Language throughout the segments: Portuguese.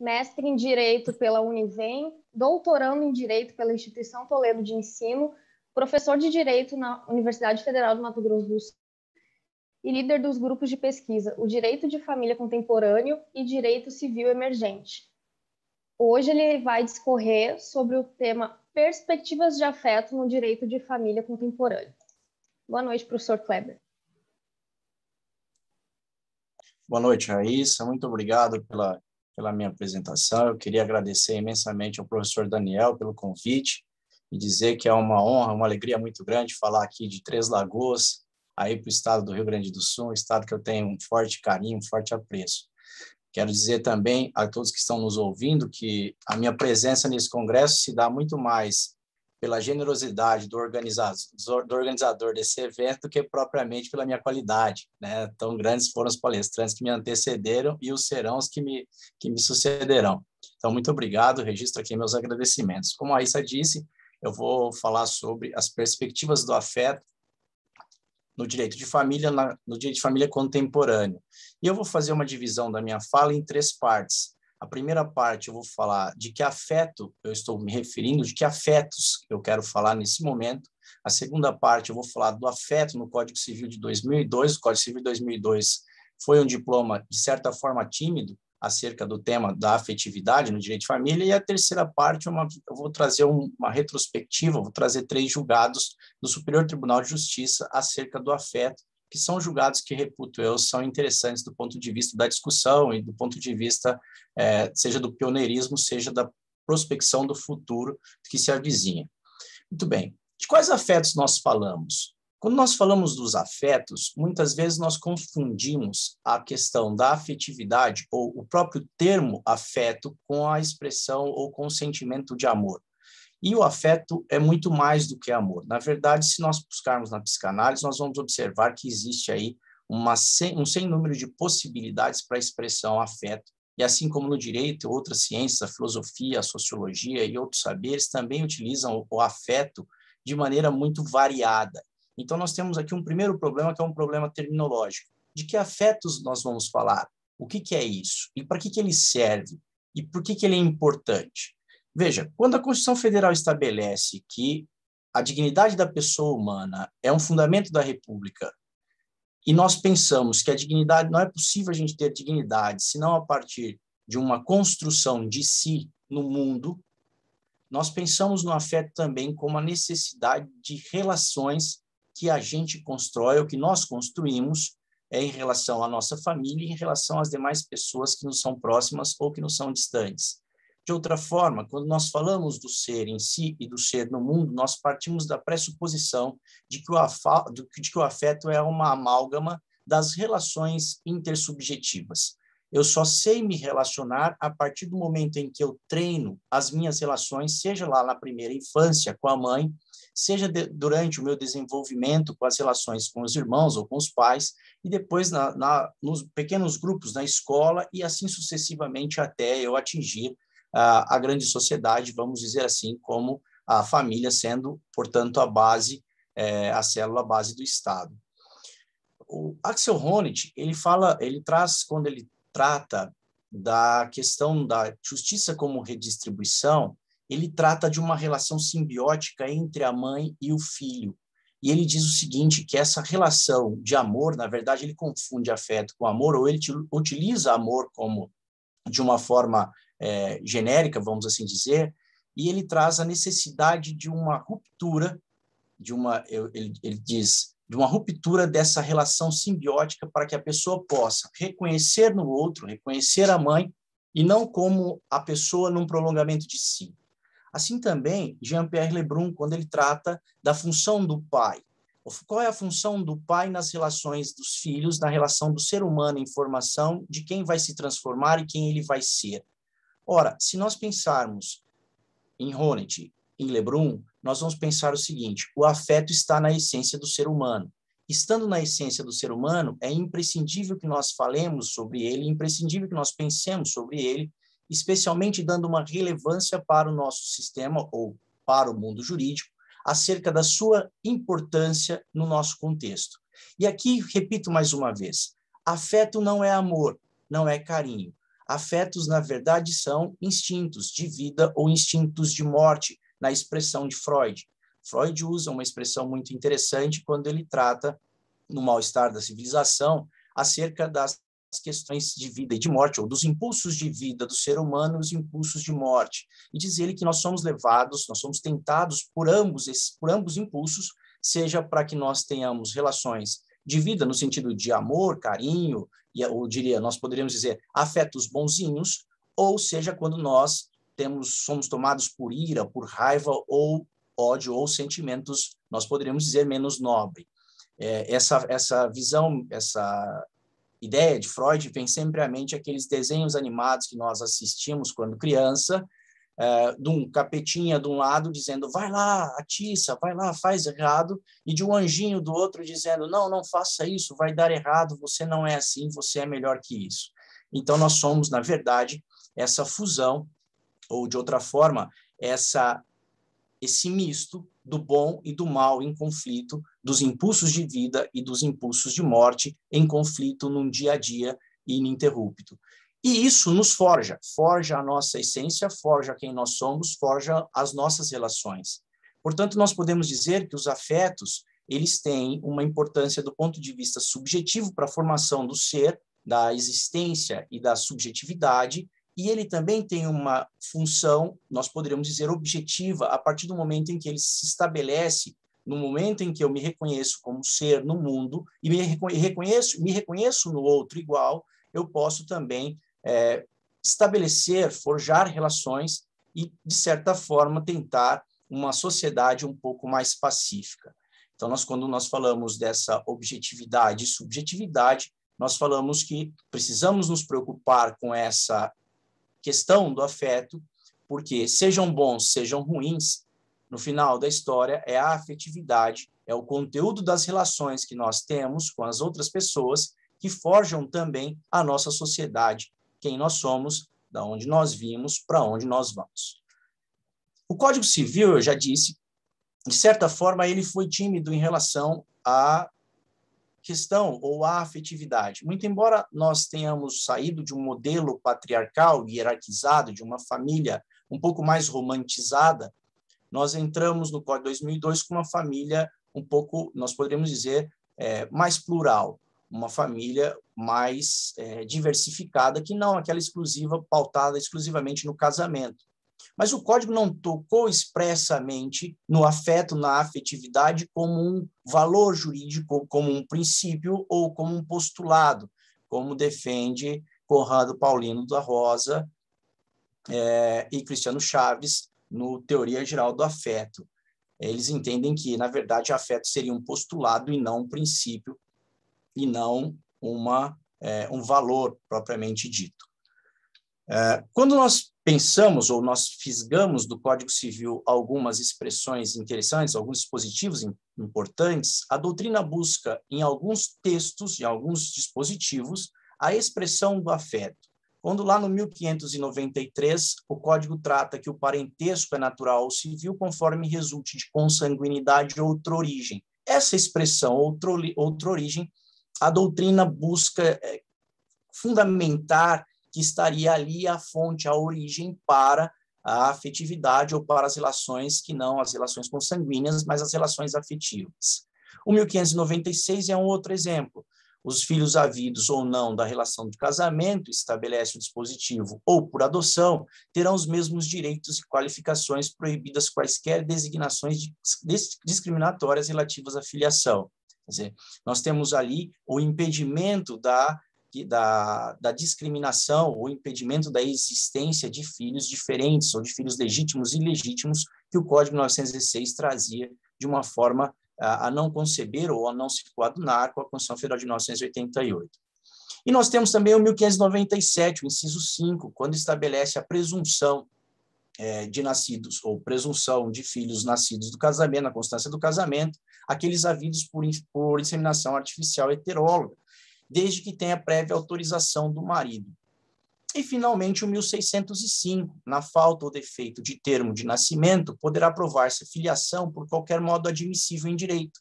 mestre em Direito pela Univem, doutorando em Direito pela Instituição Toledo de Ensino, professor de Direito na Universidade Federal do Mato Grosso do Sul e líder dos grupos de pesquisa O Direito de Família Contemporâneo e Direito Civil Emergente. Hoje ele vai discorrer sobre o tema Perspectivas de Afeto no Direito de Família Contemporâneo. Boa noite, professor Kleber. Boa noite, Raíssa. Muito obrigado pela minha apresentação. Eu queria agradecer imensamente ao professor Daniel pelo convite e dizer que é uma honra, uma alegria muito grande falar aqui de Três Lagoas, aí para o estado do Rio Grande do Sul, um estado que eu tenho um forte carinho, um forte apreço. Quero dizer também a todos que estão nos ouvindo que a minha presença nesse congresso se dá muito mais pela generosidade do organizador desse evento do que propriamente pela minha qualidade, né? Tão grandes foram os palestrantes que me antecederam e os serão os que me sucederão. Então, muito obrigado, registro aqui meus agradecimentos. Como a Raíssa disse, eu vou falar sobre as perspectivas do afeto no direito de família, no direito de família contemporâneo. E eu vou fazer uma divisão da minha fala em três partes. A primeira parte eu vou falar de que afeto eu estou me referindo, de que afetos eu quero falar nesse momento. A segunda parte eu vou falar do afeto no Código Civil de 2002. O Código Civil de 2002 foi um diploma, de certa forma, tímido acerca do tema da afetividade no direito de família. E a terceira parte eu vou trazer uma retrospectiva, vou trazer 3 julgados do Superior Tribunal de Justiça acerca do afeto, que são julgados que, reputo eu, são interessantes do ponto de vista da discussão e do ponto de vista, seja do pioneirismo, seja da prospecção do futuro que se avizinha. Muito bem. De quais afetos nós falamos? Quando nós falamos dos afetos, muitas vezes nós confundimos a questão da afetividade ou o próprio termo afeto com a expressão ou com o sentimento de amor. E o afeto é muito mais do que amor. Na verdade, se nós buscarmos na psicanálise, nós vamos observar que existe aí um sem número de possibilidades para a expressão afeto. E assim como no direito, outras ciências, a filosofia, a sociologia e outros saberes também utilizam o afeto de maneira muito variada. Então, nós temos aqui um primeiro problema, que é um problema terminológico. De que afetos nós vamos falar? O que é isso? E para que ele serve? E por que ele é importante? Veja, quando a Constituição Federal estabelece que a dignidade da pessoa humana é um fundamento da República, e nós pensamos que a dignidade, não é possível a gente ter dignidade senão a partir de uma construção de si no mundo, nós pensamos no afeto também como a necessidade de relações que a gente constrói, ou que nós construímos, em relação à nossa família e em relação às demais pessoas que nos são próximas ou que nos são distantes. De outra forma, quando nós falamos do ser em si e do ser no mundo, nós partimos da pressuposição de que o afeto é uma amálgama das relações intersubjetivas. Eu só sei me relacionar a partir do momento em que eu treino as minhas relações, seja lá na primeira infância com a mãe, seja durante o meu desenvolvimento com as relações com os irmãos ou com os pais, e depois nos pequenos grupos na escola, e assim sucessivamente até eu atingir a grande sociedade, vamos dizer assim, como a família sendo, portanto, a base, a célula base do Estado. O Axel Honneth, ele traz, quando ele trata da questão da justiça como redistribuição, ele trata de uma relação simbiótica entre a mãe e o filho. E ele diz o seguinte, que essa relação de amor, na verdade, ele confunde afeto com amor, ou ele utiliza amor como de uma forma genérica, vamos assim dizer, e ele traz a necessidade de uma ruptura, ele diz, de uma ruptura dessa relação simbiótica para que a pessoa possa reconhecer no outro, reconhecer a mãe, e não como a pessoa num prolongamento de si. Assim também, Jean-Pierre Lebrun, quando ele trata da função do pai. Qual é a função do pai nas relações dos filhos, na relação do ser humano em formação, de quem vai se transformar e quem ele vai ser? Ora, se nós pensarmos em Honneth, em Lebrun, nós vamos pensar o seguinte, o afeto está na essência do ser humano. Estando na essência do ser humano, é imprescindível que nós falemos sobre ele, imprescindível que nós pensemos sobre ele, especialmente dando uma relevância para o nosso sistema ou para o mundo jurídico, acerca da sua importância no nosso contexto. E aqui, repito mais uma vez, afeto não é amor, não é carinho. Afetos, na verdade, são instintos de vida ou instintos de morte, na expressão de Freud. Freud usa uma expressão muito interessante quando ele trata, no mal-estar da civilização, acerca das questões de vida e de morte, ou dos impulsos de vida do ser humano e os impulsos de morte. E diz ele que nós somos levados, nós somos tentados por ambos impulsos, seja para que nós tenhamos relações de vida no sentido de amor, carinho, nós poderíamos dizer afetos bonzinhos, ou seja, quando nós somos tomados por ira, por raiva ou ódio ou sentimentos, nós poderíamos dizer menos nobre. Essa visão, essa ideia de Freud vem sempre à mente aqueles desenhos animados que nós assistimos quando criança, de um capetinha de um lado dizendo, vai lá, atiça, vai lá, faz errado, e de um anjinho do outro dizendo, não, não faça isso, vai dar errado, você não é assim, você é melhor que isso. Então, nós somos, na verdade, essa fusão, ou de outra forma, esse misto do bom e do mal em conflito, dos impulsos de vida e dos impulsos de morte em conflito num dia a dia ininterrupto. E isso nos forja a nossa essência, forja quem nós somos, forja as nossas relações. Portanto, nós podemos dizer que os afetos, eles têm uma importância do ponto de vista subjetivo para a formação do ser, da existência e da subjetividade, e ele também tem uma função, nós poderíamos dizer, objetiva, a partir do momento em que ele se estabelece, no momento em que eu me reconheço como ser no mundo e me reconheço no outro igual, eu posso também estabelecer, forjar relações e, de certa forma, tentar uma sociedade um pouco mais pacífica. Então, quando nós falamos dessa objetividade e subjetividade, nós falamos que precisamos nos preocupar com essa questão do afeto, porque sejam bons, sejam ruins, no final da história é a afetividade, é o conteúdo das relações que nós temos com as outras pessoas que forjam também a nossa sociedade, quem nós somos, da onde nós vimos, para onde nós vamos. O Código Civil, eu já disse, de certa forma, ele foi tímido em relação à questão ou à afetividade. Muito embora nós tenhamos saído de um modelo patriarcal, hierarquizado, de uma família um pouco mais romantizada, nós entramos no Código 2002 com uma família um pouco, nós poderíamos dizer, mais plural, uma família mais diversificada, que não aquela exclusiva, pautada exclusivamente no casamento. Mas o Código não tocou expressamente no afeto, na afetividade, como um valor jurídico, como um princípio ou como um postulado, como defende Conrado Paulino da Rosa e Cristiano Chaves no Teoria Geral do Afeto. Eles entendem que, na verdade, afeto seria um postulado e não um princípio, e não um valor propriamente dito. Quando nós pensamos ou nós fisgamos do Código Civil algumas expressões interessantes, alguns dispositivos importantes, a doutrina busca em alguns textos, em alguns dispositivos, a expressão do afeto. Quando lá no 1593 o Código trata que o parentesco é natural ou civil conforme resulte de consanguinidade ou outra origem. Essa expressão, outra origem, a doutrina busca fundamentar que estaria ali a fonte, a origem para a afetividade ou para as relações que não as relações consanguíneas, mas as relações afetivas. O 1596 é um outro exemplo. Os filhos havidos ou não da relação de casamento, estabelece o dispositivo, ou por adoção, terão os mesmos direitos e qualificações proibidas quaisquer designações discriminatórias relativas à filiação. Quer dizer, nós temos ali o impedimento da discriminação, o impedimento da existência de filhos diferentes ou de filhos legítimos e ilegítimos que o Código 906 trazia de uma forma a não conceber ou a não se coadunar com a Constituição Federal de 1988. E nós temos também o 1597, o inciso 5, quando estabelece a presunção de nascidos, ou presunção de filhos nascidos do casamento, na constância do casamento, aqueles havidos por inseminação artificial heteróloga, desde que tenha prévia autorização do marido. E, finalmente, o 1605, na falta ou defeito de termo de nascimento, poderá provar-se filiação por qualquer modo admissível em direito.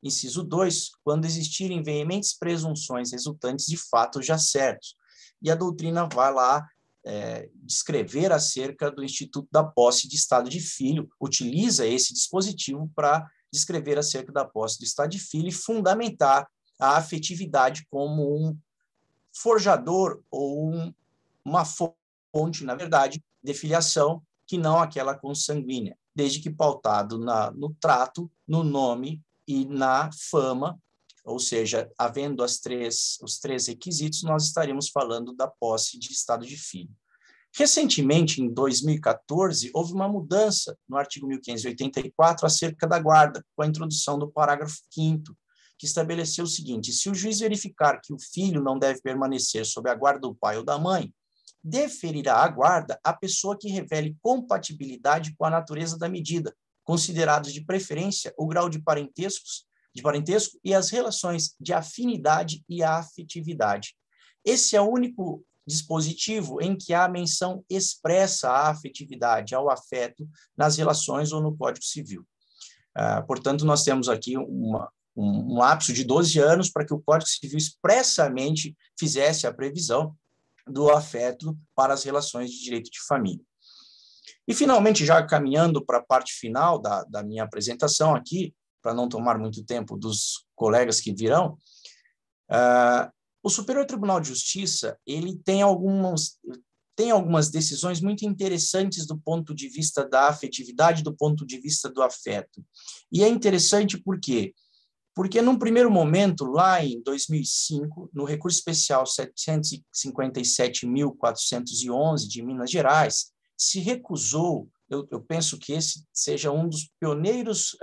Inciso 2, quando existirem veementes presunções resultantes de fatos já certos. e a doutrina vai lá descrever acerca do instituto da posse de estado de filho, utiliza esse dispositivo para descrever acerca da posse do estado de filho e fundamentar a afetividade como um forjador ou uma fonte, na verdade, de filiação, que não aquela consanguínea, desde que pautado no trato, no nome e na fama, ou seja, havendo os três requisitos, nós estaríamos falando da posse de estado de filho. Recentemente, em 2014, houve uma mudança no artigo 1584 acerca da guarda, com a introdução do parágrafo 5º, que estabeleceu o seguinte: se o juiz verificar que o filho não deve permanecer sob a guarda do pai ou da mãe, deferirá a guarda à pessoa que revele compatibilidade com a natureza da medida, considerados de preferência o grau de parentesco e as relações de afinidade e afetividade. Esse é o único dispositivo em que há menção expressa à afetividade, ao afeto, nas relações ou no Código Civil. Portanto, nós temos aqui um lapso de 12 anos para que o Código Civil expressamente fizesse a previsão do afeto para as relações de direito de família. E, finalmente, já caminhando para a parte final da minha apresentação aqui, para não tomar muito tempo dos colegas que virão, o Superior Tribunal de Justiça ele tem algumas decisões muito interessantes do ponto de vista da afetividade, do ponto de vista do afeto. E é interessante por quê? Porque, num primeiro momento, lá em 2005, no recurso especial 757.411 de Minas Gerais, se recusou, eu penso que esse seja um dos pioneiros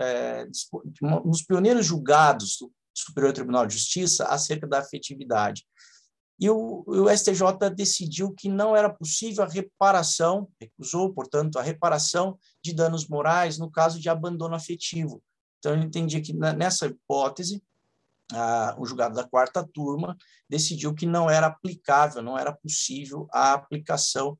julgados do Superior Tribunal de Justiça acerca da afetividade. E o STJ decidiu que não era possível a reparação, recusou, portanto, a reparação de danos morais no caso de abandono afetivo. Então, ele entendia que, nessa hipótese, o julgado da 4ª turma decidiu que não era aplicável, não era possível a aplicação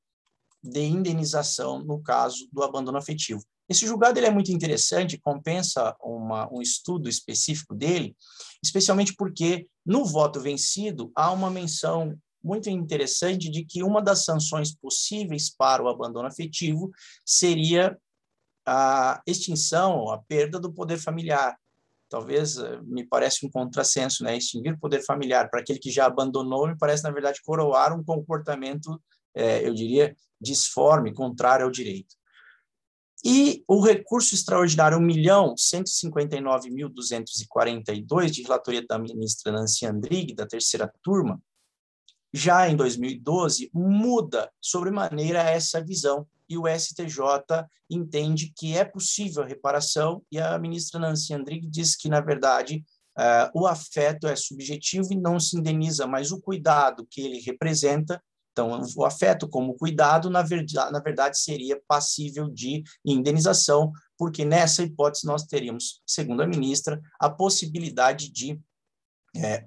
de indenização no caso do abandono afetivo. Esse julgado ele é muito interessante, compensa um estudo específico dele, especialmente porque, no voto vencido, há uma menção muito interessante de que uma das sanções possíveis para o abandono afetivo seria a extinção, a perda do poder familiar. Talvez me parece um contrassenso, né? Extinguir o poder familiar para aquele que já abandonou me parece, na verdade, coroar um comportamento, eu diria, disforme, contrário ao direito. E o recurso extraordinário 1.159.242, de relatoria da ministra Nancy Andrighi, da 3ª turma, já em 2012, muda sobremaneira essa visão, e o STJ entende que é possível a reparação, e a ministra Nancy Andrighi diz que, na verdade, o afeto é subjetivo e não se indeniza, mas o cuidado que ele representa, então, o afeto como cuidado, na verdade, seria passível de indenização, porque nessa hipótese nós teríamos, segundo a ministra, a possibilidade de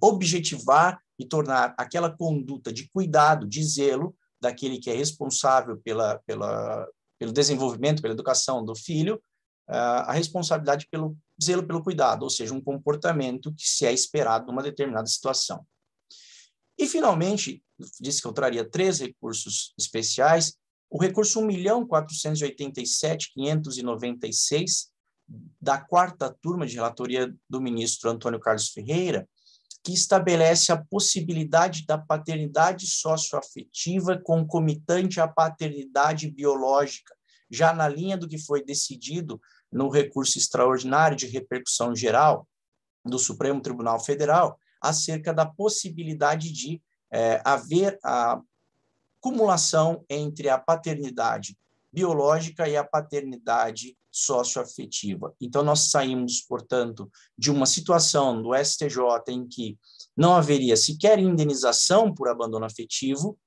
objetivar e tornar aquela conduta de cuidado, de zelo, daquele que é responsável pelo desenvolvimento, pela educação do filho, a responsabilidade pelo zelo pelo cuidado, ou seja, um comportamento que se é esperado numa determinada situação. E, finalmente, disse que eu traria 3 recursos especiais, o recurso 1.487.596, da 4ª turma de relatoria do ministro Antônio Carlos Ferreira, que estabelece a possibilidade da paternidade socioafetiva concomitante à paternidade biológica, já na linha do que foi decidido no recurso extraordinário de repercussão geral do Supremo Tribunal Federal, acerca da possibilidade de haver a cumulação entre a paternidade biológica e a paternidade socioafetiva. Então, nós saímos, portanto, de uma situação do STJ em que não haveria sequer indenização por abandono afetivo,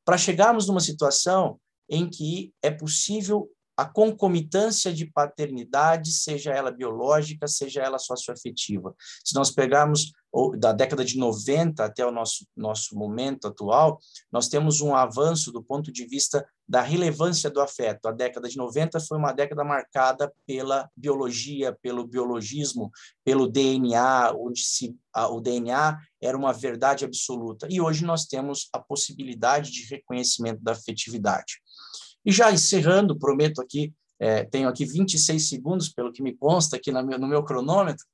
para chegarmos numa situação em que é possível a concomitância de paternidade, seja ela biológica, seja ela socioafetiva. Se nós pegarmos da década de 90 até o nosso momento atual, nós temos um avanço do ponto de vista da relevância do afeto. A década de 90 foi uma década marcada pela biologia, pelo biologismo, pelo DNA, onde o DNA era uma verdade absoluta. E hoje nós temos a possibilidade de reconhecimento da afetividade. E já encerrando, prometo aqui, tenho aqui 26 segundos, pelo que me consta aqui no meu cronômetro,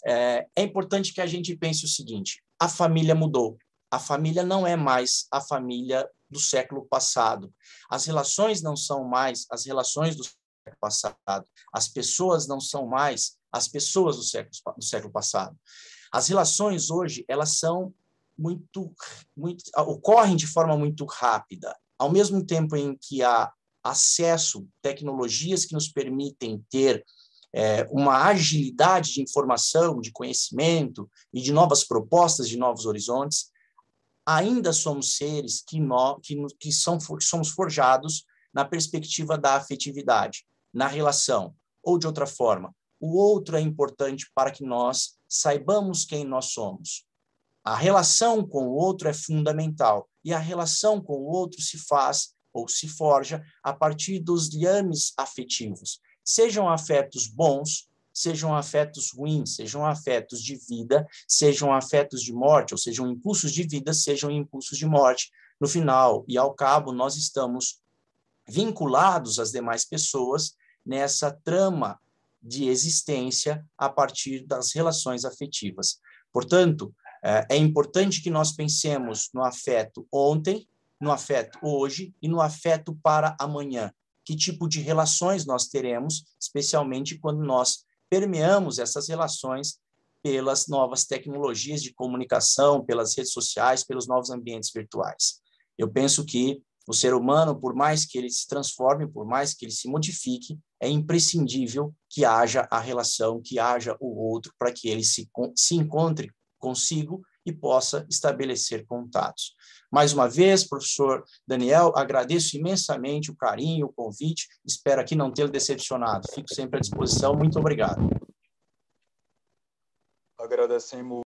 é importante que a gente pense o seguinte: a família mudou. A família não é mais a família do século passado. As relações não são mais as relações do século passado. As pessoas não são mais as pessoas do século passado. As relações hoje, elas são ocorrem de forma muito rápida. Ao mesmo tempo em que há acesso, tecnologias que nos permitem ter uma agilidade de informação, de conhecimento e de novas propostas, de novos horizontes, ainda somos seres que somos forjados na perspectiva da afetividade, na relação. Ou, de outra forma, o outro é importante para que nós saibamos quem nós somos. A relação com o outro é fundamental, e a relação com o outro se faz ou se forja a partir dos liames afetivos. Sejam afetos bons, sejam afetos ruins, sejam afetos de vida, sejam afetos de morte, ou sejam impulsos de vida, sejam impulsos de morte. No final e ao cabo, nós estamos vinculados às demais pessoas nessa trama de existência a partir das relações afetivas. Portanto, é importante que nós pensemos no afeto ontem, no afeto hoje e no afeto para amanhã. Que tipo de relações nós teremos, especialmente quando nós permeamos essas relações pelas novas tecnologias de comunicação, pelas redes sociais, pelos novos ambientes virtuais. Eu penso que o ser humano, por mais que ele se transforme, por mais que ele se modifique, é imprescindível que haja a relação, que haja o outro, para que ele se encontre consigo e possa estabelecer contatos. Mais uma vez, professor Daniel, agradeço imensamente o carinho, o convite, espero aqui não tê-lo decepcionado. Fico sempre à disposição. Muito obrigado. Agradecemos